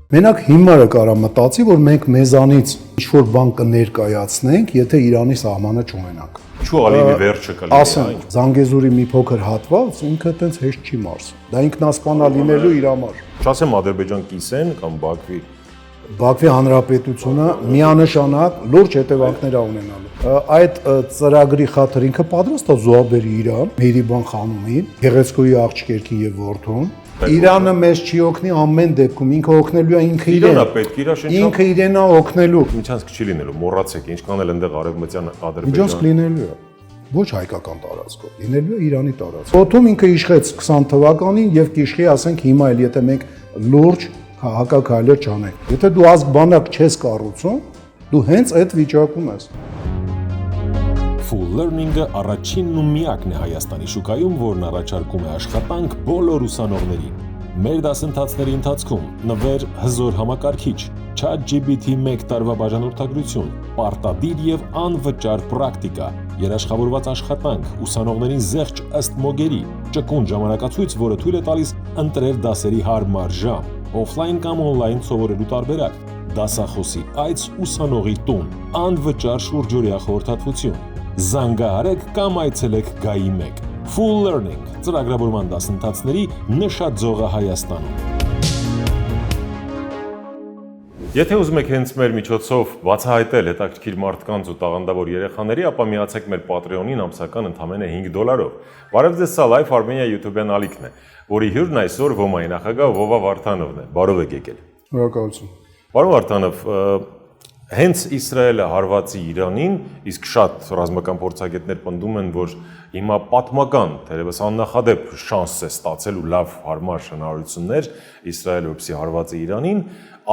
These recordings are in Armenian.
Մենակ հիմարը կարա մտածի, որ մենք մեզանից ինչ-որ բան կներկայացնենք, եթե Իրանի սահմանը չունենանք։ Ինչու Ալիևի վերջը կլինի։ Ասեմ, Զանգեզուրի մի փոքր հատված ինքը տենց հեշտ չի մարսում։ Դա ինքնասպանա լինելու իր համար։ Չասեմ Ադրբեջան կիսեն կամ Բաքվի Հանրապետությունը միանշանակ լուրջ հետևանքներ է ունենալու։ Այդ ծրագրի խաթր ինքը պատրաստ է զոհաբերի Իրան, Մերիբան խանումին, Գեղեցկուի աղջիկերքին եւ որդուն։ Իրանը մեզ չի օգնի ամեն դեպքում, ինքը օգնելու է ինքը իրեն։ Իրանը պետք է իր Ինքը իրեն է օգնելու։ Միջանցք չի լինելու, մոռացեք, ինչքան էլ այնտեղ արևմտյան Ադրբեջան։ Միջանցք լինելու է։ Ոչ հայկական տարածքով, լինելու է Իրանի տարածքով։ Օթում ինքը իշխեց 20 թվականին եւ կիշխի, ասենք հիմա էլ եթե մենք լուրջ հակակայլեր չանենք։ Եթե դու ազգ բանակ չես կառուցում, դու հենց այդ վիճակում ես։ Full Learning-ը առաջինն ու միակն է Հայաստանի շուկայում, որն առաջարկում է աշխատանք բոլոր ուսանողներին։ Մեր դասընթացների ընթացքում նվեր հզոր համակարգիչ, ChatGPT 1 տարվա բաժանորդագրություն, պարտադիր եւ անվճար պրակտիկա, երաշխավորված աշխատանք, ուսանողներին զեղչ ըստ մոգերի, ճկուն ժամանակացույց, որը թույլ է տալիս ընտրել դասերի հարմար ժամ, օֆլայն կամ օնլայն սովորելու տարբերակ, դասախոսի այց ուսանողի տուն, անվճար շուրջօրյա խորհրդատվություն։ Զանգահարեք կամ այցելեք Գայի 1 Full Learning ծրագրավորման դասընթացների նշաձողը Հայաստանում։ Եթե ուզում եք հենց մեր միջոցով բացահայտել հետաքրքիր մարդկանց ու տաղանդավոր երեխաների, ապա միացեք մեր Patreon-ին ամսական ընդամենը $5։ Բարև ձեզ, սա Life Armenia YouTube-յան ալիքն է, որի հյուրն այսօր Ոմայի նախագահ Վովա Վարդանովն է։ Բարով եք եկել։ Շնորհակալություն։ Պարոն Վարդանով, հենց Իսրայելը հարված է Իրանին, իսկ շատ ռազմական փորձագետներ պնդում են, որ հիմա պատմական, թերևս աննախադեպ շանս է ստացել ու լավ հարմար հնարավորություններ Իսրայելը, որպեսզի հարված է Իրանին,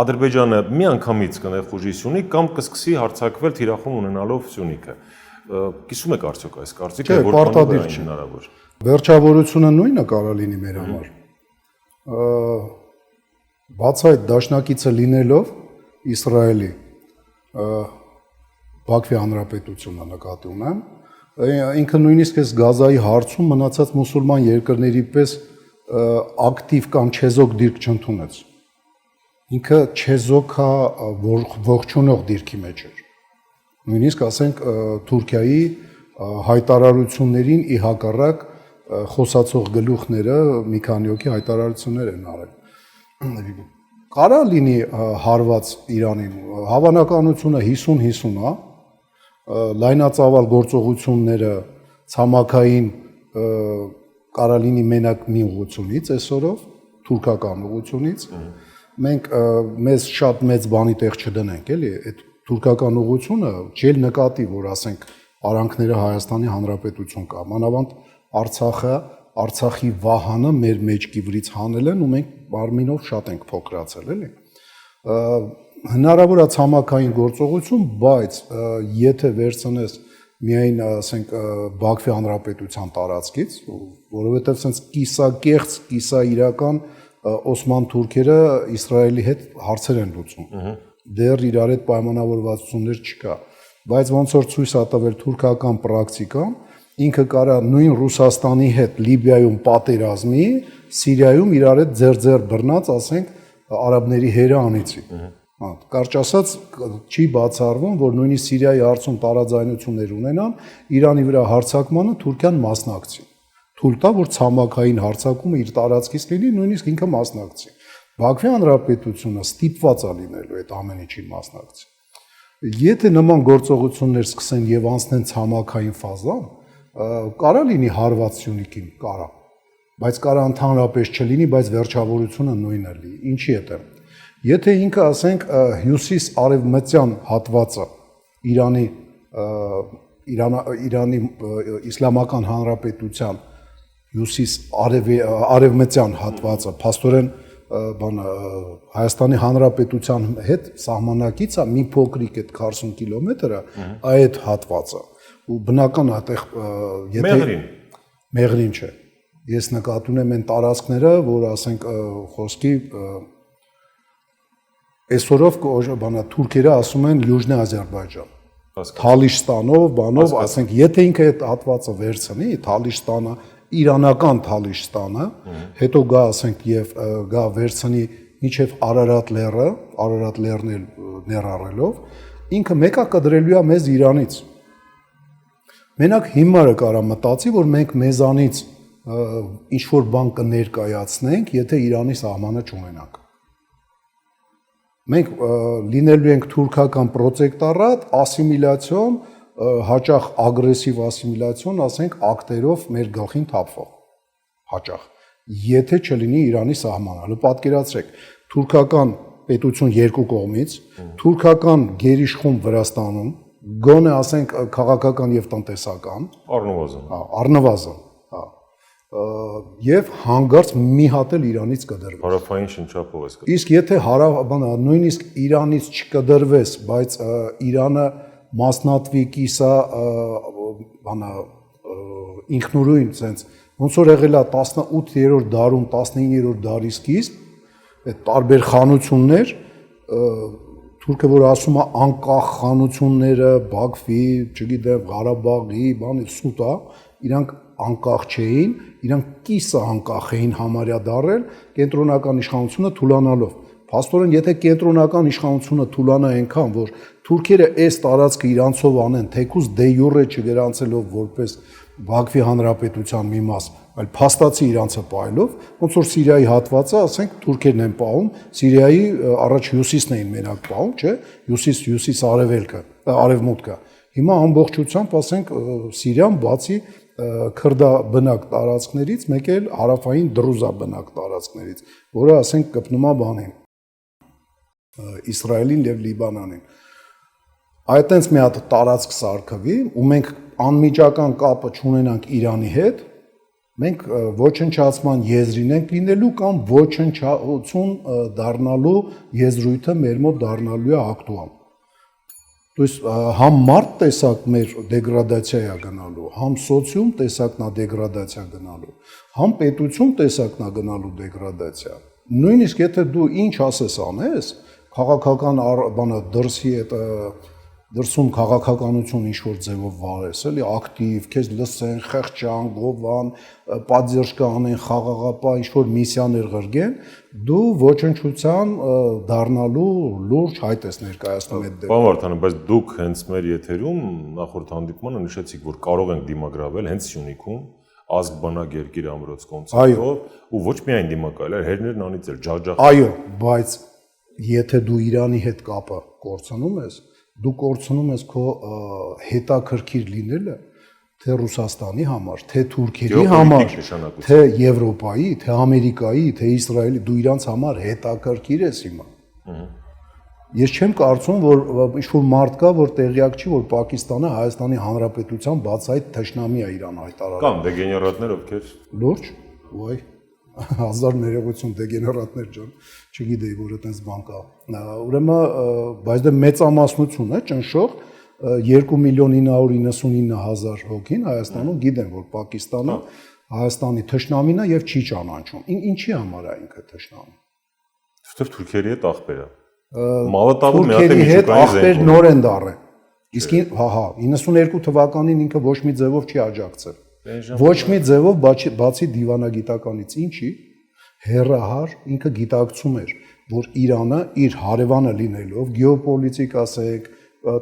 Ադրբեջանը միանգամից կներխուժի Սյունիք կամ կսկսի հարձակվել թիրախում ունենալով Սյունիքը։ Կիսում եք արդյոք այս կարծիքը, որքանով է հնարավոր։ Վերջավորությունը նույնը կարա լինի մեր համար։ Բաց այդ դաշնակիցը լինելով Իսրայելի Բաքվի Հանրապետությունը նկատի ունեմ, ինքը նույնիսկ այս Գազայի հարցում մնացած մուսուլման երկրների պես ակտիվ կամ չեզոք դիրք չընդունեց։ Ինքը չեզոքա ողջունող դիրքի մեջ էր։ Նույնիսկ ասենք Թուրքիայի հայտարարություններին ի հակառակ խոսացող գլուխները մի քանի հոգի հայտարարություններ են արել։ Կարա լինի հարված Իրանին, հավանականությունը 50-50 է, լայնածավալ գործողությունները ցամաքային կարա լինի մենակ մի ուղղությունից այսօրով, թուրքական ուղղությունից, մենք մեզ շատ մեծ բանի տեղ չդնենք, էլի, այդ թուրքական ուղղությունը չել նկատի, որ ասենք արանքները Հայաստանի Հանրապետություն կա, մանավանդ Արցախի վահանը մեր մեջքի վրից հանել են ու մենք մարմինով շատ ենք փոքրացել, էլի։ Հնարավոր է ցամաքային գործողություն, բայց եթե վերցնես միայն, ասենք, Բաքվի Հանրապետության տարածքից, որովհետև sense կիսակեղծ, կիսաիրական Օսման թուրքերը Իսրայելի հետ հարցեր են լուծում։ Դեռ իրար հետ պայմանավորվածություններ չկա, բայց ոնց որ ցույց է տվել թուրքական պրակտիկան, ինքը կարա նույն Ռուսաստանի հետ Լիբիայում պատերազմի, Սիրիայում իրար հետ ձեր բռնած, ասենք, արաբների հերը անիցի։ Կարճ ասած, չի բացառվում, որ նույնիսկ Սիրիայի հարցում տարաձայնություններ ունենան, Իրանի վրա հարձակմանը Թուրքիան մասնակցի։ Թույլ տա, որ ցամաքային հարձակումը իր տարածքից լինի, նույնիսկ ինքը մասնակցի։ Բաքվի Հանրապետությունը ստիպված է լինելու այդ ամեն ինչին մասնակցի։ Եթե նման գործողություններ սկսեն եւ անցնեն ցամաքային ֆազան, կարա լինի հարված Սյունիքին, կարա, բայց կարա ընդհանրապես չլինի, բայց վերջավորությունը նույնը լինի։ Ինչի հետ է։ Եթե ինքը, ասենք, հյուսիս-արևմտյան հատվածը Իրանի Իսլամական Հանրապետության հյուսիս-արևմտյան հատվածը, փաստորեն Հայաստանի Հանրապետության հետ սահմանակից է մի փոքրիկ այդ 40 կիլոմետրը այդ հատվածը ու բնական այդտեղ եթե Մեղրին չէ ես նկատի ունեմ այն տարածքները որ ասենք խոսքի այսօրով թուրքերը ասում են Յուժնե Ադրբեջան Թալիշստանով բանով ասենք եթե ինքը այդ հատվածը վերցնի Թալիշստանը իրանական Թալիշստանը հետո գա ասենք եւ գա վերցնի մինչև Արարատ լեռն էլ ներառելով, ինքը մեկա կդրելու է մեզ Իրանից։ Մենակ հիմարը կարա մտածի, որ մենք մեզանից ինչ որ բան կներկայացնենք, եթե Իրանի սահմանը չունենանք։ Մենք լինելու ենք թուրքական պրոտեկտորատ, ասիմիլյացիոն, հաճախ ագրեսիվ ասիմիլյացիոն, ասենք ակտերով մեր գլխին թափվող, հաճախ, եթե չլինի Իրանի սահմանը։ Հələ պատկերացրեք, թուրքական պետություն երկու կողմից, թուրքական գերիշխում Վրաստանում, գոնե ասենք քաղաքական եւ տնտեսական, առնվազն, եւ հանգարց մի հատ էլ Իրանից կդրվի։ Հարավային շնչապով էս կդրվի։ Իսկ եթե նույնիսկ Իրանից չկդրվես, բայց Իրանը մասնատվի կիսա ինքնուրույն sense ոնց որ եղել է 18-րդ դարում, 19-րդ դարի սկիզբ, այդ տարբեր խանություններ, թուրքը որ ասում է անկախ խանությունները, Բաքվի, չգիտեմ, Ղարաբաղի, բան սուտ է, իրանք անկախ չէին, իրանք կիսը անկախ էին համարյա դարել կենտրոնական իշխանությունը թուլանալով։ Փաստորեն, եթե կենտրոնական իշխանությունը թուլանա այնքան, որ թուրքերը այս տարածքը իրանցով անեն, թեկուզ դե յուրե չգրանցելով որպես Բաքվի հանրապետության մի մաս, այլ փաստացի իրանցը պայելով, ոնց որ Սիրիայի հատվածը, ասենք, թուրքերն են պահում, Սիրիայի առաջ հյուսիսն էին մենակ պահում, չէ՞, հյուսիս արևելքը, արևմուտքը։ Հիմա ամբողջությամբ, ասենք, Սիրիան բացի քրդաբնակ տարածքներից, մեկ էլ հարավային դրուզաբնակ տարածքներից, որը, ասենք, կպնում է բանին, Իսրայելին եւ Լիբանանին։ Այդտենց մի հատ տարածք սարքվի, ու մենք անմիջական կապը չունենանք Իրանի հետ, մենք ոչնչացման եզրին ենք լինելու կամ ոչնչացություն դառնալու եզրույթը մեր մոտ դառնալու է ակտուալ։ То есть համ մարդ տեսակ մեր դեգրադացիա է գնալու, համ սոցիում տեսակն է դեգրադացիա գնալու, համ պետություն տեսակն է գնալու դեգրադացիա։ Նույնիսկ եթե դու ինչ ասես անես, քաղաքական բանը դրսի այդ դրսում քաղաքականություն ինչ որ ձևով վարես, էլի ակտիվ, քեզ լսեն, խեղճան, գովան, պատժկա անեն, խաղաղապահ ինչ որ միսիաներ ղրգեն, դու ոչնչության դառնալու լուրջ հայտ ես ներկայացնում այդ դեպքում։ Պարոն Վարդանյան, բայց դուք հենց մեր եթերում նախորդ հանդիպմանը նշեցիք, որ կարող ենք դիմագրավել հենց Սյունիքում ազգ բնակ երկիր ամրոց կոնցեպտով ու ոչ միայն դիմակայել, այլ հերներն անից էլ ջաջախ։ Այո, բայց եթե դու Իրանի հետ կապը կորցնում ես, դու կորցնում ես քո հետաքրքիր լինելը թե Ռուսաստանի համար, թե Թուրքիայի համար, թե Եվրոպայի, թե Ամերիկայի, թե Իսրայելի, դու իրանց համար հետաքրքիր ես հիմա։ Ես չեմ կարծում, որ ինչ-որ մարդ կա, որ տեղյակ չի, որ Պակիստանը Հայաստանի Հանրապետության բացահայտ թշնամի է Իրան հայտարարել։ Կամ դեգեներատներ, ովքեր լուրջ, ոայ, հազար ներողություն դեգեներատներ ջան, չգիտեի, որ այդպես բան կա։ Ուրեմն, բայց դա մեծամասնություն է, ճնշող 2.999.000 հոգին Հայաստանում գիտեն, որ Պակիստանը Հայաստանի թշնամին է եւ չի ճանաչում։ Ինչի համար է ինքը թշնամի։ Որտեվ Թուրքիայի հետ ախպեր է։ Մալատավը մի հատ է Թուրքիայի հետ ախպեր միջուկային նոր են դառել։ Իսկ 92 թվականին ինքը ոչ մի ձևով չի աջակցել։ Ոչ մի ձևով բացի դիվանագիտականից ինչի հերահար ինքը գիտակցում էր, որ Իրանը իր հարևանը լինելով գեոպոլիտիկ ասեք,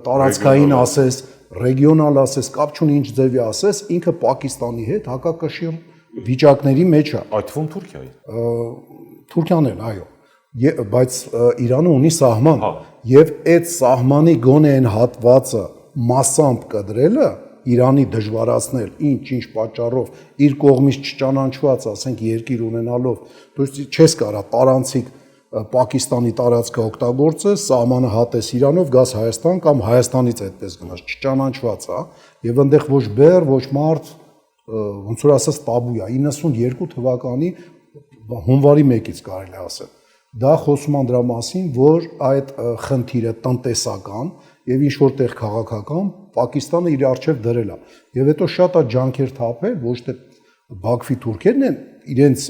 տարածքային ասես, ռեգիոնալ ասես, կապ չունի ինչ ձևի ասես, ինքը Պակիստանի հետ հակակշիռ վիճակների մեջ է։ Այդ թվում Թուրքիայի։ Թուրքիան էլ, այո։ Բայց Իրանը ունի սահման եւ այդ սահմանի գոնե այն հատվածը մասամբ կդրելը Իրանի դժվարացնել ինչ պատճառով իր կողմից չճանաչված, ասենք, երկիր ունենալով, դու չես կարա տարանցիկ Պակիստանի տարածքը օգտագործես, սահմանը հատես Իրանով, գաս Հայաստան կամ Հայաստանից այդպես գնաս, չճանաչված է, եւ այնտեղ ոչ բեր, ոչ մարդ, ոնց որ ասած տաբու է, 92 թվականի հունվարի 1-ից կարելի ասել։ Դա խոսում են դրա մասին, որ այդ խնդիրը տնտեսական եւ ինչ որտեղ քաղաքական Պակիստանը իր արժեվ դրել է։ Եվ հետո շատ է ջանքեր թափել, ոչ թե Բաքվի թուրքերն են իրենց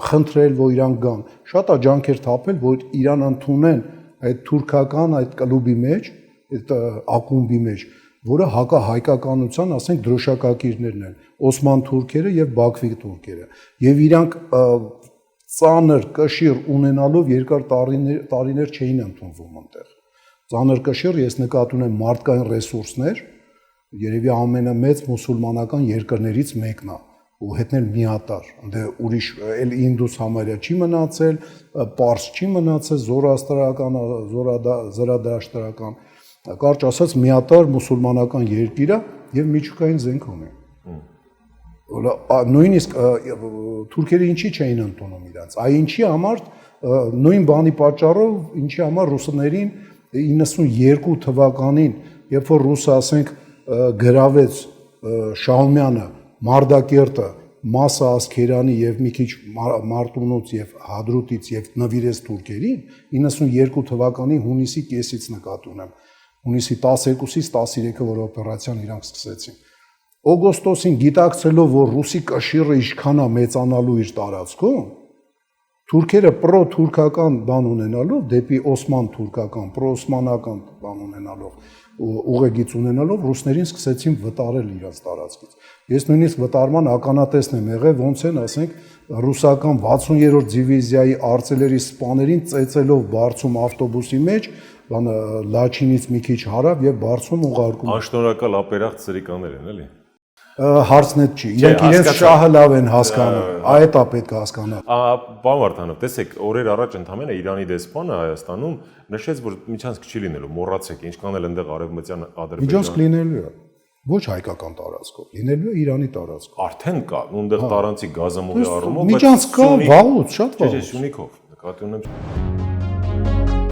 խնդրել, որ իրան գան, շատ է ջանքեր թափել, որ Իրան ընդունեն այդ թուրքական այդ կլուբի մեջ, այդ ակումբի մեջ, որը հակահայկականության, ասենք, դրոշակակիրներն են, Օսման թուրքերը եւ Բաքվի թուրքերը։ Եվ իրանք ծանր կշիռ ունենալով երկար տարիներ չէին ընդունվում այնտեղ։ Ծանր կշիռ ես նկատի ունեմ մարդկային ռեսուրսներ, երևի ամենամեծ մուսուլմանական երկրներից մեկն է, ու հետնել միատար։ Դե ուրիշ էլ ինդուս համարյա չի մնացել, պարս չի մնացել, զորաստարական, զրադաշտարական, կարճ ասած միատար մուսուլմանական երկիր է եւ միջուկային զենք ունի։ Նույնիսկ թուրքերը ինչի չէին ընդունում իրանց, այ ինչի համար նույն բանի պատճառով, ինչի համար ռուսներին 92 թվականին, երբ որ ռուսը ասենք գրավեց Շահումյանը, Մարդակերտը, Մասա Ասքերանի եւ մի քիչ Մարտունուց եւ Հադրուտից եւ նվիրեց թուրքերին, 92 թվականի հունիսի կեսից նկատի ունեմ, հունիսի 12-ից 13-ը, որ օպերացիան իրանք սկսեցին։ Օգոստոսին գիտակցելով, որ ռուսի կշիռը ինչքան է մեծանալու իր տարածքում, թուրքերը պրո-թուրքական բան ունենալով, դեպի օսման թուրքական, պրո-օսմանական բան ունենալով, ուղեգիծ ունենալով, ռուսներին սկսեցին վտարել իրաց տարածքից։ Ես նույնիսկ վտարման ականատեսն եմ եղել, ոնց են, ասենք, ռուսական 60-րդ դիվիզիայի արտիլերիայի սպաներին ծեծելով բարձում ավտոբուսի մեջ, բանը Լաչինից մի քիչ հարավ եւ բարձում ուղարկում։ Անշնորհակալ ապերախտ սրիկաներ են, էլի։ Հարցն է չի։ Իրենք իրենց շահը լավ են հասկանում։ Այդ է պետք է հասկանալ։ Պարոն Վարդանով, տեսեք, օրեր առաջ ընդհանրապես Իրանի դեսպանը Հայաստանում նշեց, որ միջանցք չի լինելու, մոռացեք, ինչքան էլ այնտեղ արևմտյան Ադրբեջան։ Միջանցք լինելու է։ Ոչ հայկական տարածքով, լինելու է Իրանի տարածքով։ Արդեն կա, այնտեղ տարանցի գազամուղի առումով, միջանցք կա, վաղուց, շատ վաղուց։ Չէ, Սյունիքով, նկատի ունեմ։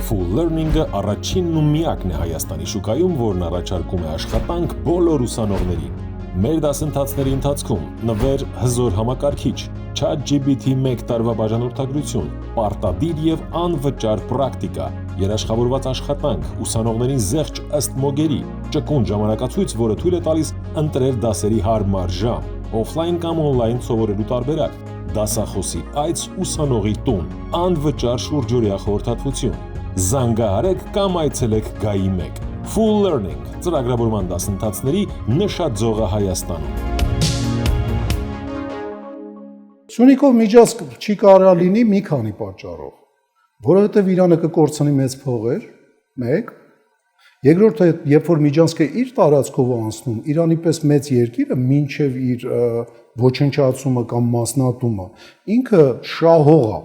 Full Learning-ը առաջինն ու միակն է Հայաստանի շուկայում, որն առաջարկում է աշխատանք բոլոր ուսանողներին։ Մեր դասընթացների ընթացքում նվեր հզոր համակարգիչ, ChatGPT 1 տարվա բաժանորդագրություն, պարտադիր եւ անվճար պրակտիկա, երաշխավորված աշխատանք, ուսանողներին զեղչ ըստ մոգերի, ճկուն ժամանակացույց, որը թույլ է տալիս ընտրել դասերի հարմար ժամ, օֆլայն կամ օնլայն սովորելու տարբերակ, դասախոսի այց ուսանողի տուն, անվճար շուրջօրյա խորհրդատվություն, զանգահարեք կամ այցելեք Գայի 1։ Full Learning ծրագրավորման դասընթացների նշաձողը Հայաստանում։ Սյունիքով միջանցք չի կարա լինի մի քանի պատճառով, որովհետև Իրանը կկորցնի մեծ փողեր, մեկ, երկրորդը, երբ որ միջանցքը իր տարածքով անցնում, Իրանի պես մեծ երկիրը մինչև իր ոչնչացումը կամ մասնատումը, ինքը շահող է,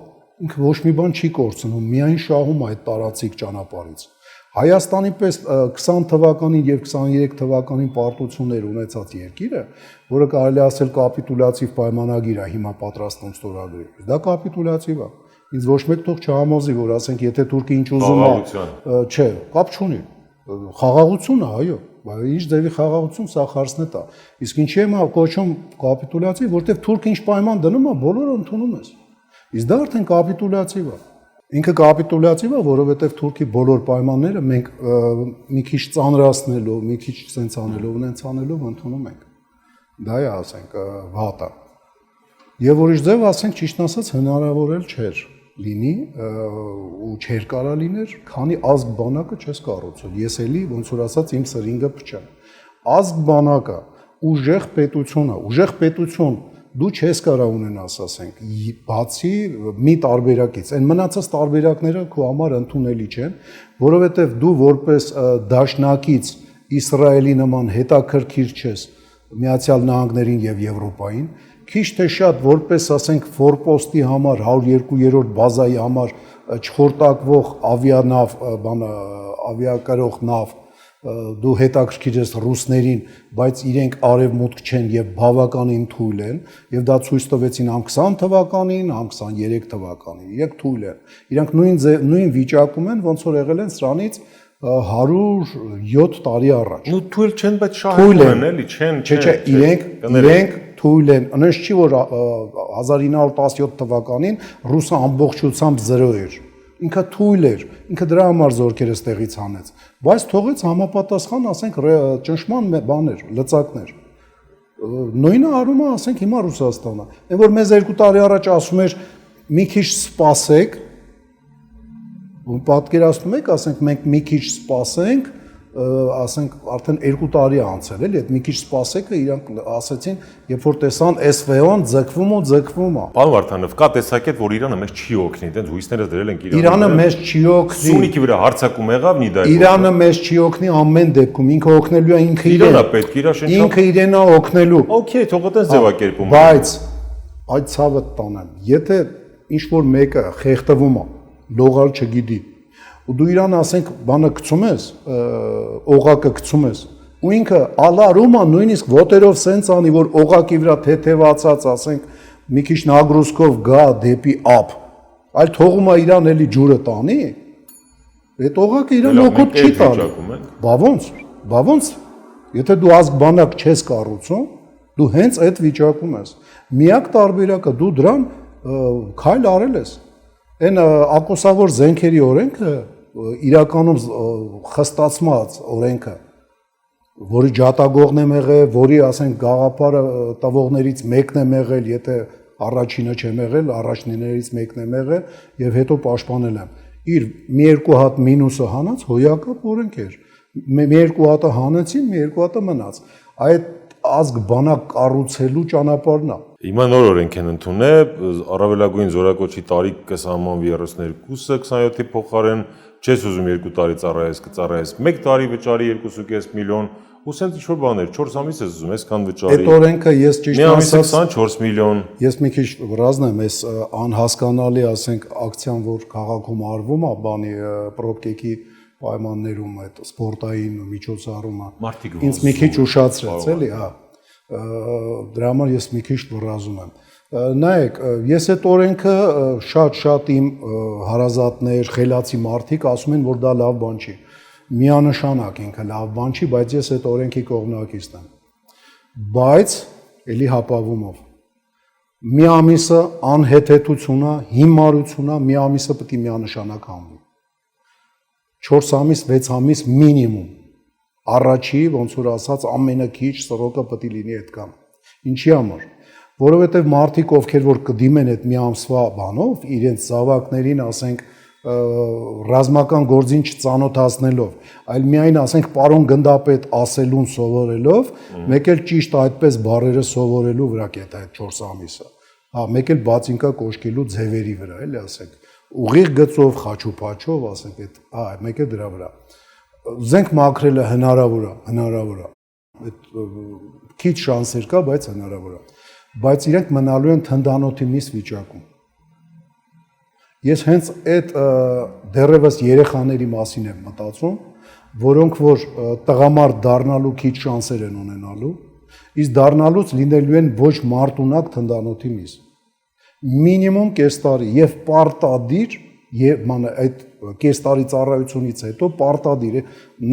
ինքը ոչ մի բան չի կորցնում, միայն շահում այդ տարածիկ ճանապարհից։ Հայաստանի պես 20 թվականին եւ 23 թվականին պարտություններ ունեցած երկիրը, որը կարելի ասել կապիտուլյատիվ պայմանագիր է հիմա պատրաստում ստորագրի։ Դա կապիտուլյատիվ է։ Ինձ ոչ մեկ թող չհամոզի, որ ասենք, եթե Թուրքիա ինչ ուզում է, չէ, կապ չունի։ Խաղաղություն է, այո, բայց ինչ ձևի խաղաղություն, սա խարսնետ է։ Իսկ ինչի՞ եմ կոչում կապիտուլյատիվ, որտեղ Թուրքիա ինչ պայման դնում է, բոլորը ընդունում ես։ Իսկ դա արդեն կապիտուլյատիվ է։ Ինքը կապիտուլյատիվ է, որովհետև Թուրքի բոլոր պայմանները մենք մի քիչ ծանրացնելով, մի քիչ sense անելով, ունենց անելով ընդունում ենք։ Դա է, ասենք, վատը։ Եվ ուրիշ ձև, ասենք, ճիշտ ասած, հնարավոր էլ չէր լինի ու չէր կարա լիներ, քանի ազգ բանակը չես կառուցել։ Ես էլի ոնց որ ասած իմ սրինգը փչեմ։ Ազգ բանակը ուժեղ պետություն է, ուժեղ պետություն դու չես կարա ունենաս, ասենք, բացի մի տարբերակից։ Այն մնացած տարբերակները քո համար ընդունելի չեն, որովհետև դու որպես դաշնակից Իսրայելի նման հետաքրքիր չես Միացյալ Նահանգներին եւ Եվրոպային, քիչ թե շատ որպես, ասենք, ֆորպոստի համար 102-րդ բազայի համար չխորտակվող ավիանավ, ավիակրող նավ դու հետաքրքիր ես ռուսներին, բայց իրենք արևմուտք չեն եւ բավականին թույլ են, եւ դա ցույց տվեցին ամ 20 թվականին, ամ 23 թվականին, իրենք թույլ են։ Իրանք նույն վիճակում են, ոնց որ եղել են սրանից 107 տարի առաջ։ Ну թույլ չեն, բայց շահում են, էլի, չեն։ Չէ, իրենք թույլ են։ Այնպես չի, որ 1917 թվականին ռուսը ամբողջությամբ 0 էր։ Ինքը թույլ էր, ինքը դրա համար զորքերը ստեղից հանեց, բայց թողեց համապատասխան, ասենք, ճնշման բաներ, լծակներ։ Նույնը արում է, ասենք, հիմա Ռուսաստանը։ Այն որ մեզ 2 տարի առաջ ասում էր մի քիչ սպասեք, պատկերացնում եք, ասենք, մենք մի քիչ սպասենք, ասենք արդեն 2 տարի անցել էլի, այդ մի քիչ սպասեք, իրանք ասեցին, երբ որ տեսան SVO-ն ձգվում է։ Պարոն Վարդանով, կա տեսակետ, որ Իրանը մեզ չի օգնի, այդպես հույսները դրել են Իրանը մեզ չի օգնի։ Սյունիքի վրա հարձակում եղավ Նիդայի։ Իրանը մեզ չի օգնի ամեն դեպքում, ինքը օգնելու է ինքը իրեն։ Իրանա պետք, իրա շնչապ։ Ինքը իրեն է օգնելու։ Okay, թող այդպես ձևակերպում։ Բայց այդ ցավը տանեմ, եթե ինչ որ մեկը խեղդվում է, լողալ չգիտի, ու դու իրան ասենք բանը գցում ես, օղակը գցում ես, ու ինքը ալարում է նույնիսկ ոտերով սենց անի, որ օղակի վրա թեթևացած, ասենք մի քիչ նագրուսկով գա դեպի ափ, այլ թողում է իրան էլի ջուրը տանի, այդ օղակը իրան օգուտ չի տալու։ Բա ոնց, եթե դու ազգ բանակ չես կառուցում, դու հենց այդ վիճակում ես։ Միակ տարբերակը դու դրան քայլ արել ես։ Այն ակոսավոր զենքերի օրենքը իրականում խստացված օրենքը, որի ջատագողն եմ եղել, որի ասենք գաղափարը տվողներից մեկն եմ եղել, եթե առաջինը չեմ եղել, առաջիններից մեկն եմ եղել եւ հետո պաշտպանել եմ։ Իր մի երկու հատ մինուսը հանած հոյակապ օրենք էր։ Մի երկու հատը հանեցին, մի երկու հատը մնաց։ Այդ ազգ բանակ կառուցելու ճանապարհն է։ Հիմա նոր օրենք են ընդունել, առավելագույն զորակոչի տարիք կսահմանվի 32-ը 27-ի փոխարեն, չես ուզում 2 տարի ծառայես, կծառայես 1 տարի վճարի 2.5 միլիոն, ու սենց ինչ-որ բաներ, 4 ամիս ես ուզում, այսքան վճարի։ Այդ օրենքը ես ճիշտ ասած 24 միլիոն։ Ես մի քիչ վրազն եմ, այս անհասկանալի, ասենք, ակցիան, որ քաղաքում արվում է, բանի պրոբկեքի պայմաններում այդ սպորտային միջոցառումը ինձ մի քիչ ուշացրեց, էլի, հա։ Դրա համար ես մի քիչ վրազում եմ։ Նայեք, ես այդ օրենքը շատ իմ հարազատներ, խելացի մարդիկ ասում են, որ դա լավ բան չի։ Միանշանակ ինքը լավ բան չի, բայց ես այդ օրենքի կողմնակիցն եմ։ Բայց էլի հապավումով։ Մի ամիսը անհեթեթությունա, հիմարությունա, մի ամիսը պետք է միանշանակ հանվի։ 4 ամիս, 6 ամիս մինիմում։ Առաջի, ոնց որ ասած, ամենակիչ սրոկը պետք է լինի այդքան։ Ինչի համար։ Որովհետև մարդիկ, ովքեր որ կդիմեն այդ մի ամսվա բանով, իրենց զավակներին, ասենք, ռազմական գործին չծանոթացնելով, այլ միայն, ասենք, պարոն գնդապետ ասելուն սովորելով, մեկ էլ ճիշտ այդպես բառերը սովորելու վրա կետ այդ 4 ամիսը։ Հա, մեկ էլ բացինկա կոշկելու ձևերի վրա, էլի ասենք, ուղիղ գծով, խաչուփաչով, ասենք, այդ, հա, մեկ է դրա վրա։ Զենք մաքրելը հնարավոր է։ Այդ քիչ շանսեր կա, բայց հնարավոր է։ Բայց իրենք մնալու են թնդանոթի միս վիճակում։ Ես հենց այդ դեռևս երեխաների մասին եմ մտածում, որոնք որ տղամարդ դառնալու քիչ շանսեր են ունենալու, իսկ դառնալուց լինելու են ոչ մարտունակ թնդանոթի միս։ Մինիմում կես տարի եւ պարտադիր եւ այդ կես տարի ծառայությունից հետո պարտադիր է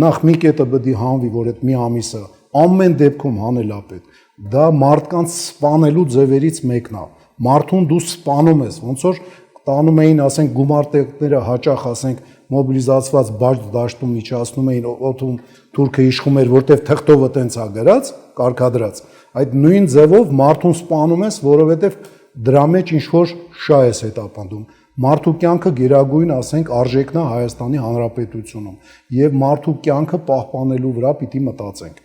նախ մի կետը պետք է հանվի, որ այդ մի ամիսը ամեն դեպքում հանելա պետք։ Դա մարդկանց սպանելու ձևերից մեկն է։ Մարդուն դու սպանում ես, ոնց որ տանում էին, ասենք, գումարտակները հաճախ, ասենք, մոբիլիզացված բաց դաշտում միջացնում էին, օդում թուրքը իշխում էր, որտեվ թղթովը տենց է գրած, կարգադրած։ Այդ նույն ձևով մարդուն սպանում ես, որովհետև դրա մեջ ինչ որ շահ ես հետապնդում։ Մարդու կյանքը գերագույն, ասենք, արժեքն է Հայաստանի Հանրապետությունում եւ մարդու կյանքը պահպանելու վրա պիտի մտածենք։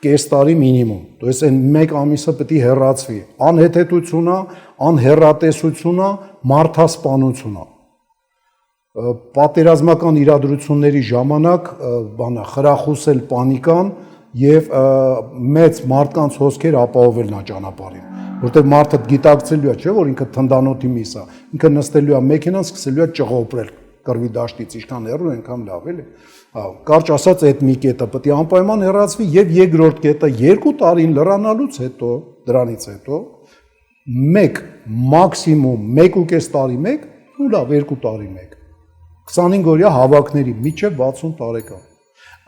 Կես տարի մինիմում, то есть այն 1 ամիսը պետք է հեռացվի։ Անհեթեթությունա, անհեռատեսությունա, մարդասպանությունա։ Պատերազմական իրադրությունների ժամանակ բանը խրախուսել պանիկան եւ մեծ մարդկանց հոսքեր ապահովելն է ճանապարհին, որտեղ մարդը գիտակցելու է, չէ՞ որ ինքը թնդանոթի միս է, ինքը նստելու է մեքենան, սկսելու է ճղոպրել կռվի դաշտից, ինչքան հեռու այնքան լավ, էլի։ Կարճ ասած, այդ մի կետը պետք է անպայման հեռացվի եւ երկրորդ կետը 2 տարին լրանալուց հետո, դրանից հետո 1 մաքսիմում 1.5 տարի 1, ու լավ 2 տարի 1 25 օրյա հավաքների միջև 60 տարեկան։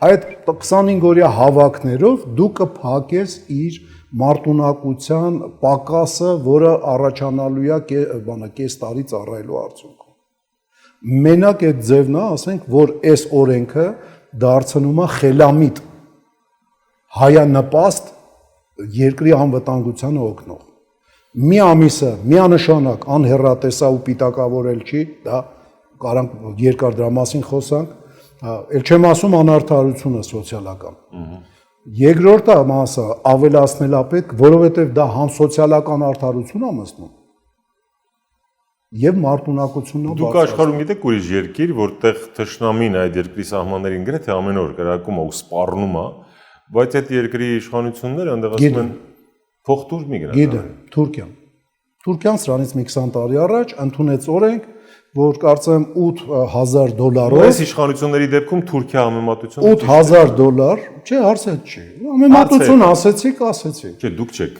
Այդ 25 օրյա հավաքներով դու կփակես իր մարտունակության պակասը, որը առաջանալու է կես տարի ծառայելու արդյունքում։ Մենակ այդ ձևն է, ասենք, որ այս օրենքը դարձնում է խելամիտ հայանպաստ երկրի անվտանգությանը օգնող։ Մի ամիսը միանշանակ անհեռատեսա ու պիտակավորել չի, դա կարանք երկար դրա մասին խոսանք, Էլ չեմ ասում անարդարությունը սոցիալական։ Երկրորդ մասը ավելացնելա պետք, որովհետև դա համ սոցիալական արդարություն է մտնում եւ մարտունակությունն է։ Դուք աշխարհում գիտեք ուրիշ երկիր, որտեղ թշնամին այդ երկրի սահմաններին գրեթե ամեն օր կրակում է ու սպառնում է, բայց այդ երկրի իշխանությունները այնտեղ ասում են փող դուր մի գնա։ Գիտեմ, Թուրքիան։ Թուրքիան սրանից մի 20 տարի առաջ ընդունեց օրենք, որ կարծեմ $8,000 Այս իշխանությունների դեպքում Թուրքիա համեմատությունը $8,000, չէ, հարց է չի։ Համեմատություն ասեցիք։ Չէ, դուք չեք,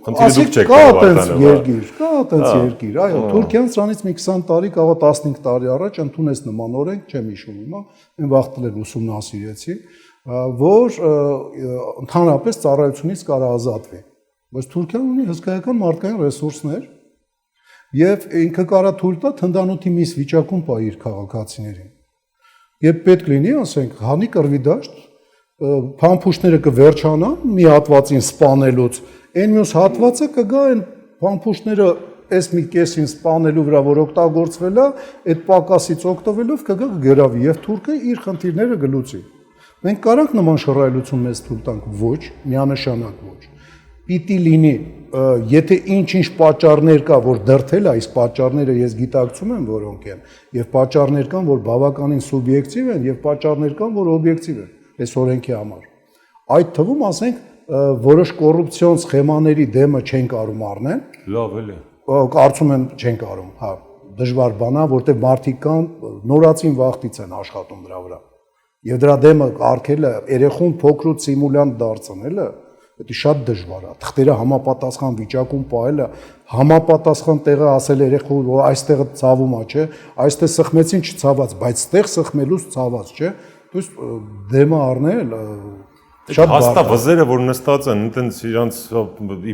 խնդիրը դուք չեք կա այտենց երկիր, այո, Թուրքիան սրանից մի 20 տարի, կարող 15 տարի առաջ ընդունեց նման օրենք, չեմ հիշում հիմա, այն վաղտել էլ ուսումնասիրեցի, որ ընդհանրապես ծառայությունից կարող ազատվի։ Բայց Թուրքիան ունի հսկայական մարդկային ռեսուրսներ եւ ինքը կարա թույլ տա թնդանոթի միս վիճակում պա իր քաղաքացիներին։ Եվ պետք լինի, ասենք, հանի կռվի դաշտ, փամփուշտները կվերջանան մի հատվածին սպանելուց, այն մյուս հատվածը կգա այն փամփուշտները այս մի կեսին սպանելու վրա, որ օգտագործվել է, այդ պակասից օգտվելով կգա կգրավի եւ թուրքը իր խնդիրները գլուծի։ Մենք կարանք նման շռայլություն մեզ թույլ տանք, ոչ, միանշանակ ոչ։ Պիտի լինի, եթե ինչ-ինչ պատճառներ կա, որ դրթել է, այս պատճառները ես գիտակցում եմ, որոնք են, եւ պատճառներ կան, որ բավականին սուբյեկտիվ են, եւ պատճառներ կան, որ օբյեկտիվ են, այս օրենքի համար։ Այդ թվում, ասենք, որոշ կոռուպցիոն սխեմաների դեմը չեն կարում առնեն։ Լավ էլի։ Կարծում եմ չեն կարում, հա, դժվար բան է, որտեղ մարդիկ կան, նորածին վախտից են աշխատում դրա վրա։ Եվ դրա դեմը արկելը երեխուն փոքրուց սիմուլյանտ դարձնելը դա շատ դժվար է։ Թղթերը համապատասխան վիճակում պահելը, համապատասխան տեղը ասել երեխու, որ այստեղը ցավում է, չէ, այստեղ սխմեցին չցաված, բայց ստեղ սխմելուց ցաված, չէ։ Դուք դեմը առնել շատ բարդ է։ Հաստա վզերը, որ նստած են, այնտենց իրանց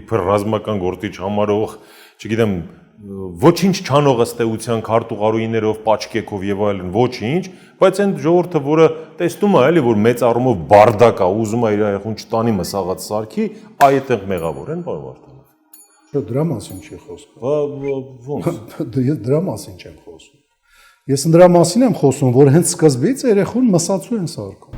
իբր ռազմական գործիչ համարող, չգիտեմ, ոչինչ չանող ըստեյության քարտուղարուիներով, պաչկեքով եւ այլն, ոչինչ, բայց այն ժողովուրդը, որը տեսնում է, էլի, որ մեծ առումով բարդակ է, ուզում է իր երեխուն չտանի մսաղած սարքի, այդտեղ մեղավոր են, պարոն Վարդանov։ Չէ, դրա մասին չի խոսքը։ Ոնց։ Ես դրա մասին չեմ խոսում։ Ես դրա մասին եմ խոսում, որ հենց սկզբից երեխուն մսացու են սարքում։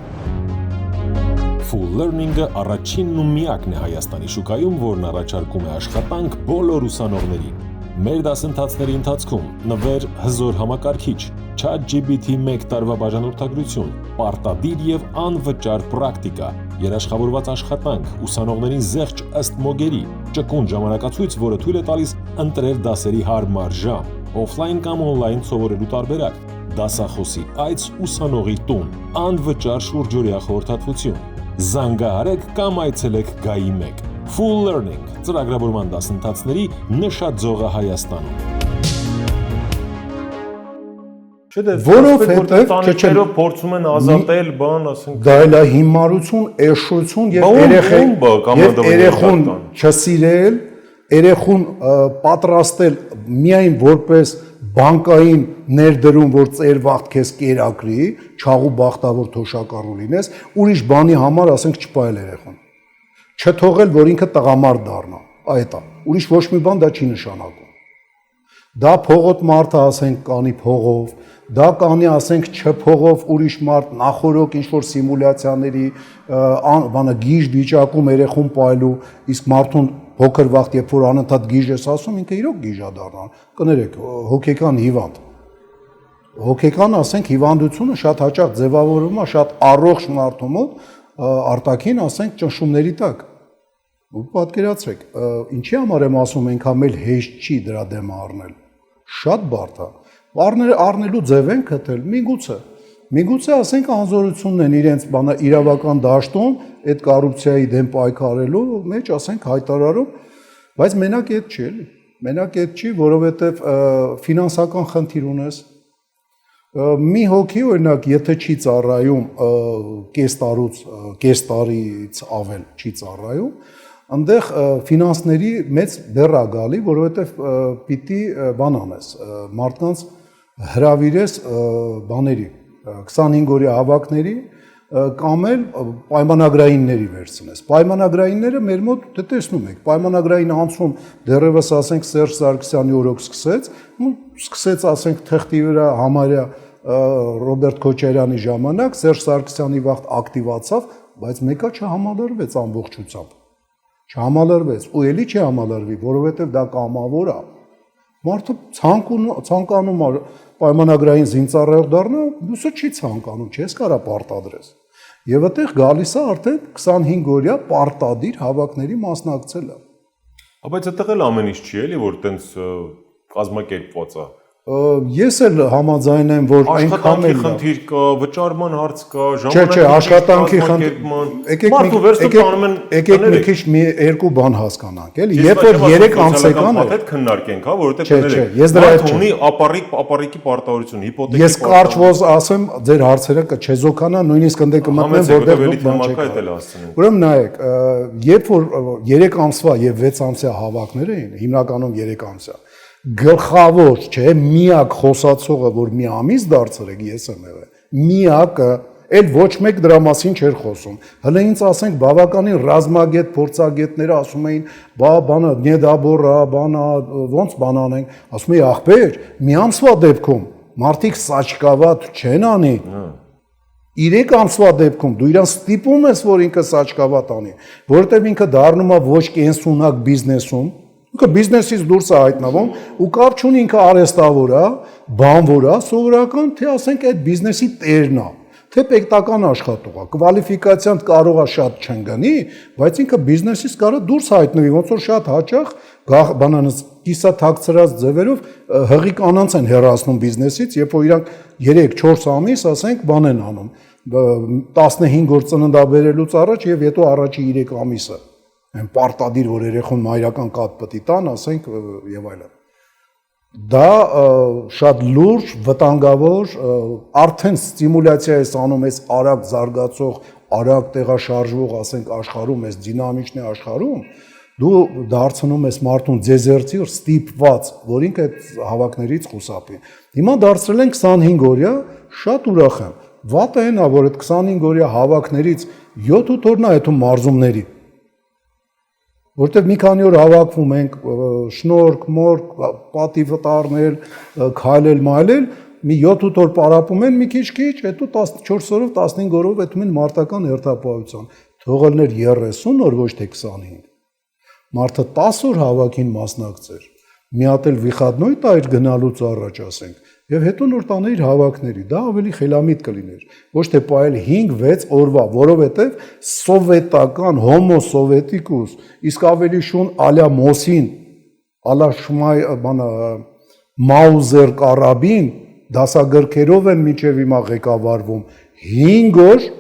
Full Learning-ը առաջինն ու միակն է Հայաստանի շուկայում, որն առաջարկում է աշխատանք բոլոր ուսանողներին։ Մեր դասընթացների ընթացքում նվեր հզոր համակարգիչ, ChatGPT 1 տարվա բաժանորդագրություն, պարտադիր եւ անվճար պրակտիկա, երաշխավորված աշխատանք, ուսանողներին զեղչ ըստ մոգերի, ճկուն ժամանակացույց, որը թույլ է տալիս ընտրել դասերի հարմար ժամ, օֆլայն կամ օնլայն սովորելու տարբերակ, դասախոսի այց ուսանողի տուն, անվճար շուրջօրյա խորհրդատվություն։ Զանգահարեք կամ այցելեք Գայի 1։ Full Learning ծրագրավորման դասընթացների նշաձողը Հայաստանում։ Որովհետև տանիքներով փորձում են ազատել բան, ասենք դա էլ է հիմարություն, էշություն եւ երեխուն չսիրել, երեխուն պատրաստել միայն որպես բանկային ներդրում, որ ծեր վաղտ քեզ կերակրի, չաղու բախտավոր թոշակառու լինես, ուրիշ բանի համար ասենք չպայել երեխուն։ Չթողել, որ ինքը տղամարդ դառնա, այդ է։ Ուրիշ ոչ մի բան դա չի նշանակում։ Դա փողոտ մարդը ասենք կանի փողով, դա կանի ասենք չփողով ուրիշ մարդ նախորոք ինչ որ սիմուլյացիաների բանը գիժ վիճակում երեխուն պայելու, իսկ մարդուն փոքր վաղտ երբ որ անընդհատ գիժ ես ասում, ինքը իրոք գիժ է դառնալ։ Կներեք, հոգեկան հիվանդ։ Հոգեկան ասենք հիվանդությունը շատ հաճախ ձևավորվում է շատ առողջ մարդու մոտ արտաքին ասենք ճնշումների տակ։ Ու պատկերացրեք, ինչի համար եմ ասում, այնքան էլ հեշտ չի դրա դեմ առնել։ Շատ բարդ է։ Առնելու ձև են գտել, միգուցե ասենք անզորությունն են իրենց բանը իրավական դաշտում այդ կոռուպցիայի դեմ պայքարելու մեջ ասենք հայտարարում, բայց մենակ այդ չի, էլի։ Մենակ այդ չի, որովհետև ֆինանսական խնդիր ունես։ Մի հոգի օրինակ, եթե չի ծառայում կես տարից ավել չի ծառայում, այնտեղ ֆինանսների մեծ բեռ է գալի, որովհետև պիտի բան անես, մարդկանց հրավիրես բաների 25 օրյա հավաքների կամ էլ պայմանագրայինների վերցնես։ Պայմանագրայինները մեր մոտ դե տեսնում եք, պայմանագրային անցում դեռևս ասենք Սերժ Սարգսյանի օրոք սկսեց ասենք թղթի վրա համարյա Ռոբերտ Քոչարյանի ժամանակ Սերժ Սարգսյանի վաղ ակտիվացավ, բայց մեկը չհամալրվեց ամբողջությամբ։ Չհամալրվեց, ու էլի չհամալրվի, որովհետև դա կամավոր է։ Մարդը ցանկանում է պայմանագրային զինծառայող դառնա, մյուսը չի ցանկանում, չես կարա պարտադրես։ Եվ այդտեղ գալիս է արդեն 25 օրյա պարտադիր հավաքների մասնակցելը։ Բայց այդտեղ էլ ամեն ինչ չի էլի, որ տենց կազմակերպված է։ Ես էլ համաձայն եմ, որ այնքան աշխատանքի խնդիր կա, վճարման հարց կա, Չէ, աշխատանքի խնդիր։ Մարդու վերստը տանում են։ Եկեք մի քիչ երկու բան հասկանանք, էլի։ Երբ որ 3 ամսական է, հետ քննարկենք, հա, որովհետեւ Չէ, ես դրա հետ ունի ապարիկի պարտավորություն, հիպոթեկի։ Ես կարճ ոզ ասեմ, ձեր հարցերը կչեզոքանա, նույնիսկ ընդ կմտնեն, որտեղ դուք բան չեք։ Ուրեմն նայեք, երբ որ 3 ամսվա եւ 6 ամսյա հավաքներ էին, հիմնականում 3 ամսյա, գլխավոր, չէ, միակ խոսացողը, որ մի ամիս դարձրեք, ես եմ եղել։ Միակը, էլ ոչ մեկ դրա մասին չէր խոսում։ Հələ ինձ ասենք բավականին ռազմագետ, փորձագետները ասում էին, բա բանը նեդաբորա, բանա, ոնց բան անենք, ասում էի ախպեր, մի ամսվա դեպքում մարդիկ սաճկավատ չեն անի։ 3 ամսվա դեպքում դու իրան ստիպում ես, որ ինքը սաճկավատ անի, որովհետև ինքը դառնում է ոչ կենսունակ բիզնեսում, ինքը բիզնեսից դուրս է հայտնվում ու կապ չունի ինքը արհեստավոր է, բանվոր է, սովորական, թե ասենք այդ բիզնեսի տերն է, թե պետական աշխատող է, կվալիֆիկացիան կարող է շատ չընկնի, բայց ինքը բիզնեսից կարող դուրս հայտնվի, ոնց որ շատ հաճախ բանանից կիսաթաքցրած ձևերով հղի կանանց են հեռացնում բիզնեսից, երբ որ իրանք 3-4 ամիս, ասենք, բան են անում, 15 օր ծննդաբերելուց առաջ եւ հետո առաջի 3 ամիսը այն պարտադիր, որ երեխուն մայրական կաթ պետք է տան, ասենք եւ այլն։ Դա շատ լուրջ, վտանգավոր, արդեն ստիմուլյացիա է անում այս արագ զարգացող, արագ տեղաշարժվող, ասենք աշխարհում, այս դինամիչնի աշխարհում, դու դարձնում ես մարդուն ձեզերծի, ստիպված, որ ինքը այդ հավաքներից խուսափի։ Հիմա դարձրել են 25 օրյա, շատ ուրախ եմ։ Վատը այն է, որ այդ 25 օրյա հավաքներից 7-8 օրն է այդում մարզումների։ Որտեղ մի քանի օր հավաքվում ենք, շնորհք, մորք, պատիվ տառնել, քայլել, մայլել, մի 7-8 օր պարապում են մի քիչ, հետո 14 օրով, 15 օրով այդում են մարտական հերթապահության։ Թողելներ 30 օր, ոչ թե 25։ Մարդը 10 օր հավաքին մասնակցեր։ Մի հատ էլ վիխադնոյ տայր գնալուց առաջ, ասենք, եւ հետո նոր տաներ հավաքների, դա ավելի խելամիտ կլիներ։ Ոչ թե պայել 5-6 օրվա, որովհետեւ սովետական հոմո սովետիկուս, իսկ ավելի շուն ալյա մոսին, ալա շմայ բանա մաուզեր կարաբին դասագրքերով են միջև հիմա ղեկավարվում 5 օր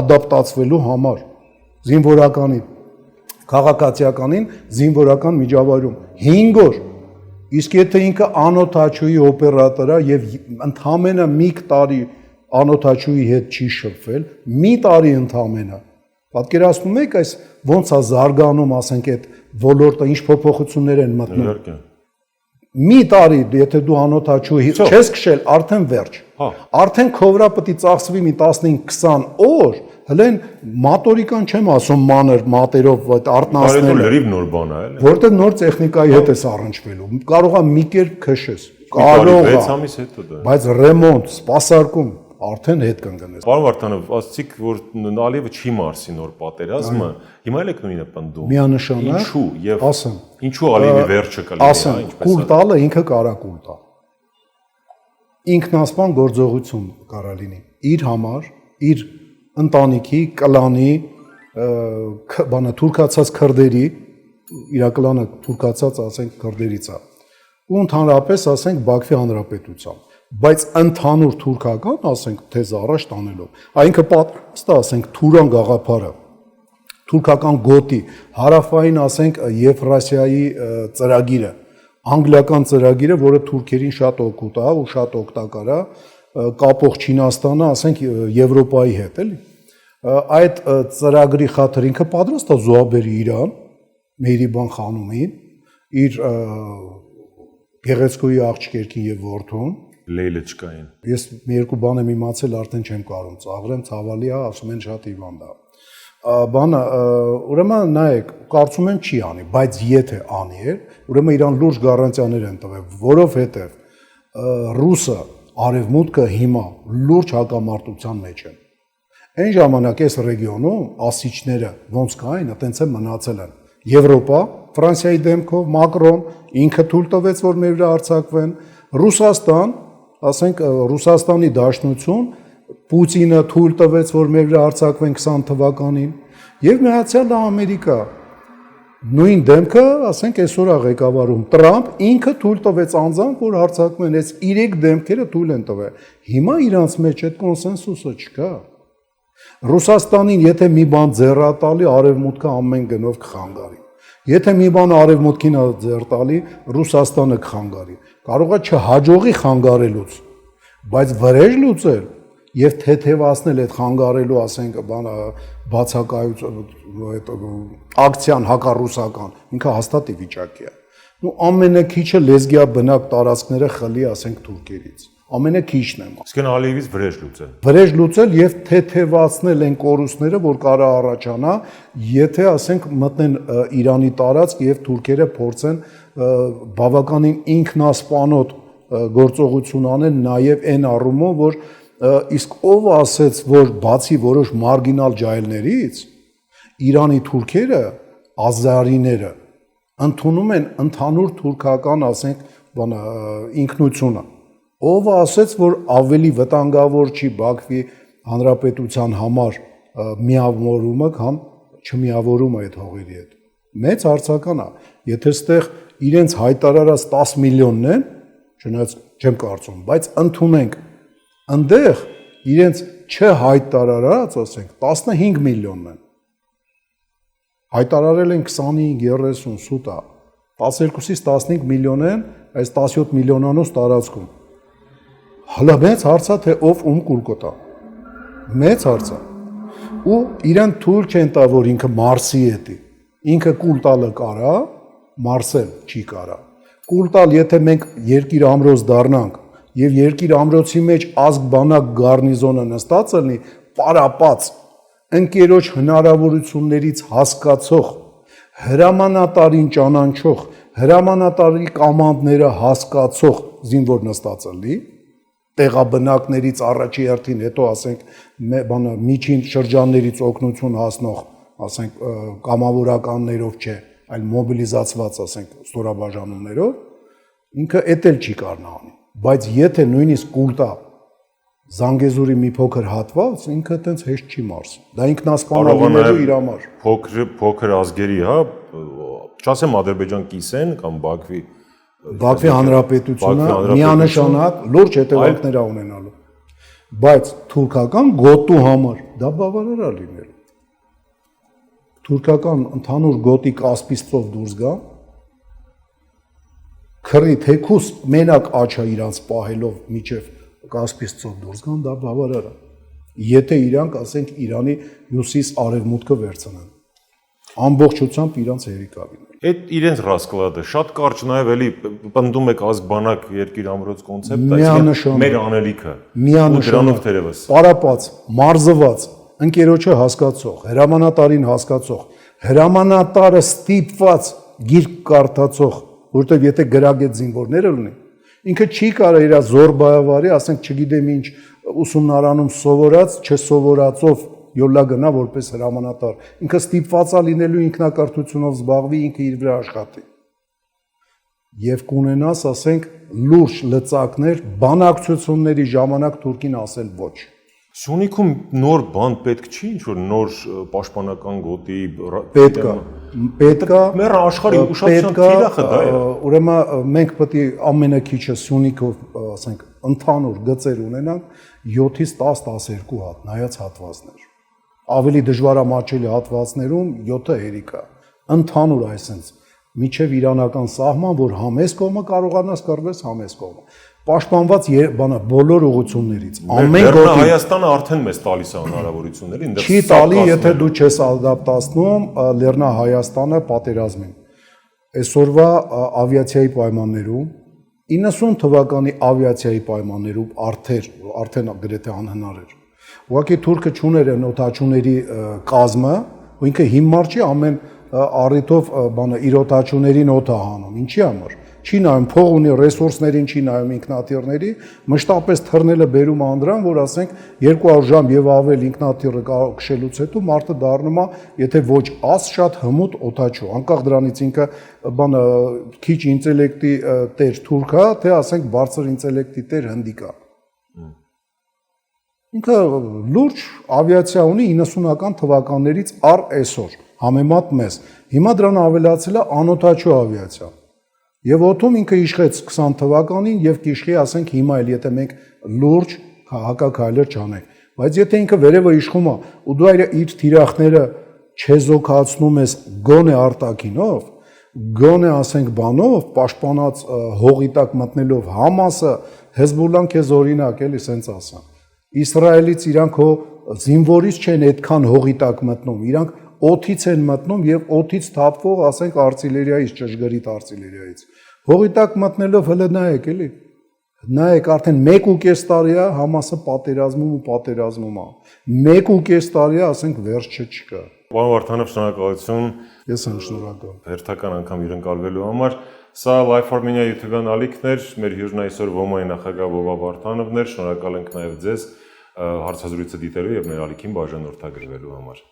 ադապտացվելու համար զինվորականին, քաղաքացիականին զինվորական միջավայրում 5 օր։ Իսկ եթե ինքը անօթաչուի օպերատոր է եւ ընդամենը մի տարի անօթաչուի հետ չի շփվել, մի տարի ընդամենը, պատկերացնում եք այս ոնց է զարգանում, ասենք, այդ ոլորտը ինչ փոփոխություններ են մտնում։ Իհարկե։ Մի տարի, եթե դու անօթաչուի չես քշել, արդեն վերջ։ Արդեն քո վրա պետք է ծախսվի մի 15-20 օր, հլեն մատորիկան չեմ ասում մանր մատերով արտնասնել։ Լրիվ նոր բան է, էլի։ Որտեղ նոր տեխնիկայի հետ ես առնչվելու։ Կարող է մի կերպ քշես։ Կարող է 6 ամիս հետո դա։ Բայց ռեմոնտ, սպասարկում արդեն հետ կընկնես։ Պարոն Վարդանով, ասացիք, որ Ալիևը չի մարսի նոր պատերազմը, հիմա էլ եք նույնը պնդում։ Միանշանակ։ Ինչու եւ ասեմ, ինչու Ալիևի վերջը կլինի, ասեմ, կուլ տալը ինքը կարա կուլ տա։ Ինքնասպան գործողություն կարա լինի իր համար, իր ընտանիքի, կլանի, բանը թուրքացած քրդերի, իր կլանը թուրքացած, ասենք, քրդերից է։ Ու ընդհանրապես, ասենք, Բաքվի Հանրապետությամբ, բայց ընդհանուր թուրքական, ասենք, թեզ առաջ տանելով, այնքը պատրաստ է, ասենք, Թուրան գաղափարը, թուրքական գոտի, հարավային, ասենք, Եվրասիայի ծրագիրը, անգլիական ծրագիրը, որը թուրքերին շատ օգուտ է ու շատ օգտակար է, կապող Չինաստանը, ասենք, Եվրոպայի հետ, էլի։ Այդ ծրագրի խաթր ինքը պատրաստ է զոհաբերի Իրան, Մեհրիբան խանումին, իր Գեղեցկոյի աղջիկերքին եւ որդուն, Լեյլեչկային։ Ես մի երկու բան եմ իմացել, արդեն չեմ կարող ծաղրեմ, ցավալի է, ասում են շատ հիվանդ է։ Բանը, ուրեմն նայեք, կարծում եմ չի անի, բայց եթե անի էր, ուրեմն իրան լուրջ գարանտիաներ են տվել, որովհետեւ ռուսը արևմուտքը հիմա լուրջ հակամարտության մեջ են։ Այն ժամանակ այս ռեգիոնում ասիչները ոնց կային, այտենց է մնացել են։ Եվրոպա, Ֆրանսիայի դեմքով Մակրոն ինքը թույլ տվեց, որ մեր վրա արձակվեն, Ռուսաստան, ասենք Ռուսաստանի Դաշնություն, Պուտինը թույլ տվեց, որ մեր վրա արձակվեն 20 թվականին, եւ Միացյալ Ամերիկա նույն դեմքը, ասենք այսօր է ղեկավարում Տրամփ, ինքը թույլ տվեց անձամբ, որ հարձակվեն, այս 3 դեմքերը թույլ են տվել։ Հիմա իրանց մեջ այդ կոնսենսուսը չկա։ Ռուսաստանին եթե մի բան ձեռատալի, արևմուտքը ամեն գնով կխանգարի։ Եթե մի բան արևմուտքին է ձեռտալի, Ռուսաստանը կխանգարի։ Կարող է չհաջողի խանգարելուց, բայց վրեժ լուծել եւ թեթևացնել այդ խանգարելու, ասենք, բանը բացակայություն, այդ ակցիան հակառուսական, ինքը հաստատի վիճակի է։ Ու ամենակիչը լեզգիա բնակ տարածքները խլի, ասենք, թուրքերից։ Ամենակիչն է։ Իսկ այն Ալիևից վրեժ լուծել։ Վրեժ լուծել եւ թեթևացնել այն կորուստները, որ կարա առաջանա, եթե, ասենք, մտնեն Իրանի տարածք եւ թուրքերը փորձեն բավականին ինքնասպանոտ գործողություն անեն նաեւ այն առումով, որ իսկ ով ասեց, որ բացի որոշ մարգինալ ջահելներից Իրանի թուրքերը, ազարիները ընդունում են ընդհանուր թուրքական, ասենք, բանը ինքնությունը։ Ով ասեց, որ ավելի վտանգավոր չի Բաքվի հանրապետության համար միավորումը, քան չմիավորումը այդ հողերի հետ։ Մեծ հարցական է, եթե ստեղ իրենց հայտարարած 10 միլիոնն են, չնայած չեմ կարծում, բայց ընդունենք ընդեղ իրենց չհայտարարած, ասենք, 15 միլիոնն են։ Հայտարարել են 25, 30, սուտ է։ 12-ից 15 միլիոն են այս 17 միլիոնանոց տարածքում։ Հələ մեծ հարցա թե ով ում կուլ կտա։ Մեծ հարցա։ Ու իրեն թույլ չեն տա, որ ինքը Մարսի հետի։ Ինքը կուլ տալը կարա, Մարսել չի կարա։ Կուլ տալ, եթե մենք երկիր ամրոց դառնանք, եւ երկիր ամրոցի մեջ ազգ բանակ գարնիզոնը նստած լինի, պարապած ընկերոջ հնարավորություններից հասկացող, հրամանատարին ճանաչող, հրամանատարի կամանդները հասկացող զինվոր նստած լինի, տեղաբնակներից առաջի հերթին, հետո ասենք բանը միջին շրջաններից օգնություն հասնող, ասենք կամավորականներով չէ, այլ մոբիլիզացված, ասենք ստորաբաժանումներով, ինքը էտել չի կարնա անի։ Բայց եթե նույնիսկ կուլտա Զանգեզուրի մի փոքր հատված, ինքը այտենց հեշտ չի մարսում։ Դա ինքնասպանալու իր համար։ Փոքր ազգերի, հա, չասեմ Ադրբեջան կիսեն կամ Բաքվի հանրապետությունը միանշանակ լուրջ հետևանքներ է ունենալու։ Բայց թուրքական գոտու համար դա բավարար է լինելու։ Թուրքական ընդհանուր գոտի Կասպից ծով դուրս գա, քրի թեկուս մենակ աչա իրանց պահելով միջև Կասպից ծով դուրս գան, դա բավարար է։ Եթե իրանք, ասենք, Իրանի հյուսիս արևմուտքը վերցնեն, ամբողջությամբ իրանց հերիկա լինի։ Այդ իրենց ռասկլադը շատ կարճ նաև էլի պնդում եք ազգ բանակ երկիր ամրոց կոնցեպտը, այսինքն մեր անելիքը։ Միանշանակ թերևս պարապած, մարզված, ընկերոջը հասկացող, հրամանատարին հասկացող, հրամանատարը ստիպված գիրք կարդացող, որտեղ եթե գրագետ զինվորները լինի, ինքը չի կարող իր զոր բայավարի, ասենք, չգիտեմ ինչ ուսումնարանում սովորած, չսովորածով յոլա գնա որպես հրամանատար, ինքը ստիպված է լինելու ինքնակրթությունով զբաղվի, ինքը իր վրա աշխատի։ Եվ կունենաս, ասենք, լուրջ լծակներ, բանակցությունների ժամանակ թուրքին ասել ոչ։ Սյունիքում նոր բան պետք չի, ինչ որ նոր պաշտպանական գոտի պետք է մեր աշխարհի ուշադրության թիրախը դա է։ Ուրեմն մենք պետք է ամենակիչը Սյունիքով, ասենք, ընդհանուր գծեր ունենանք 7-ից 10-12 հատ, նայած հատվածներ։ Ավելի դժվարամատչելի հատվածներում 7-ը հերիկա։ Ընդհանուր այսպես միջև իրանական սահման, որ համես կողմը կարողանաս կռվես համես կողմը։ Պաշտպանված բանը բոլոր ուղություններից։ Ամեն գոտի Հայաստանը արդեն մեզ տալիս է հնարավորություններ, ինձ չի տալի, եթե դու չես ադապտացնում Լեռնա Հայաստանը պատերազմին։ Այսօրվա ավիացիայի պայմաններում 90 թվականի ավիացիայի պայմաններում արդեն գրեթե անհնար էր։ Ուղղակի թուրքը չուներ այն օդաչուների կազմը, ու ինքը հիմար չի ամեն առիթով բանը իր օդաչուներին օդ է հանում։ Ինչի համար։ չի նայում փող ունի ռեսուրսներին, չի նայում ինքնաթիռների, մշտապես թռնելը բերում անդրան, որ ասենք 200 ժամ եւ ավել ինքնաթիռը քշելուց հետո մարդը դառնում է, եթե ոչ շատ հմուտ օթաչու, անկախ դրանից ինքը բանը քիչ ինտելեկտի տեր թուրք է, թե ասենք բարձր ինտելեկտի տեր հնդիկ է։ Ինքը լուրջ ավիացիա ունի 90-ական թվականներից առ այսօր, համեմատ մեզ։ Հիմա դրան ավելացել է անօթաչու ավիացիա։ Եվ օդում ինքը իշխեց 20 թվականին եւ կիշխի, ասենք հիմա էլ եթե մենք լուրջ հակաքայլեր չանենք։ Բայց եթե ինքը վերևը իշխում է ու դու իր թիրախները չեզոքացնում ես գոնե արտակինով, գոնե ասենք բանով, պաշտպանած հողի տակ մտնելով Համասը, Հեզբոլլան քեզ օրինակ էլի սենց ասեմ։ Իսրայելից իրանք հո զինվորից չեն այդքան հողի տակ մտնում, իրանք օդից են մտնում եւ օդից թափվող, ասենք, արտիլերիայից, ճշգրիտ արտիլերիայից։ Հողի տակ մտնելով հələ նայեք էլի։ Նայեք, արդեն 1.5 տարի է Համասը պատերազմում է։ 1.5 տարի է, ասենք, վերջը չկա։ Պարոն Վարդանով, շնորհակալություն։ Ես եմ շնորհակալ։ Հերթական անգամ հյուրընկալվելու համար։ Սա Life Armenia YouTube-յան ալիքն էր, մեր հյուրն այսօր ՈՄԱ-ի նախագահ Վովա Վարդանովն էր, շնորհակալ ենք նաև ձեզ հարցազրույցը դիտելու եւ մեր ալիքին բաժանորդագրվելու համար։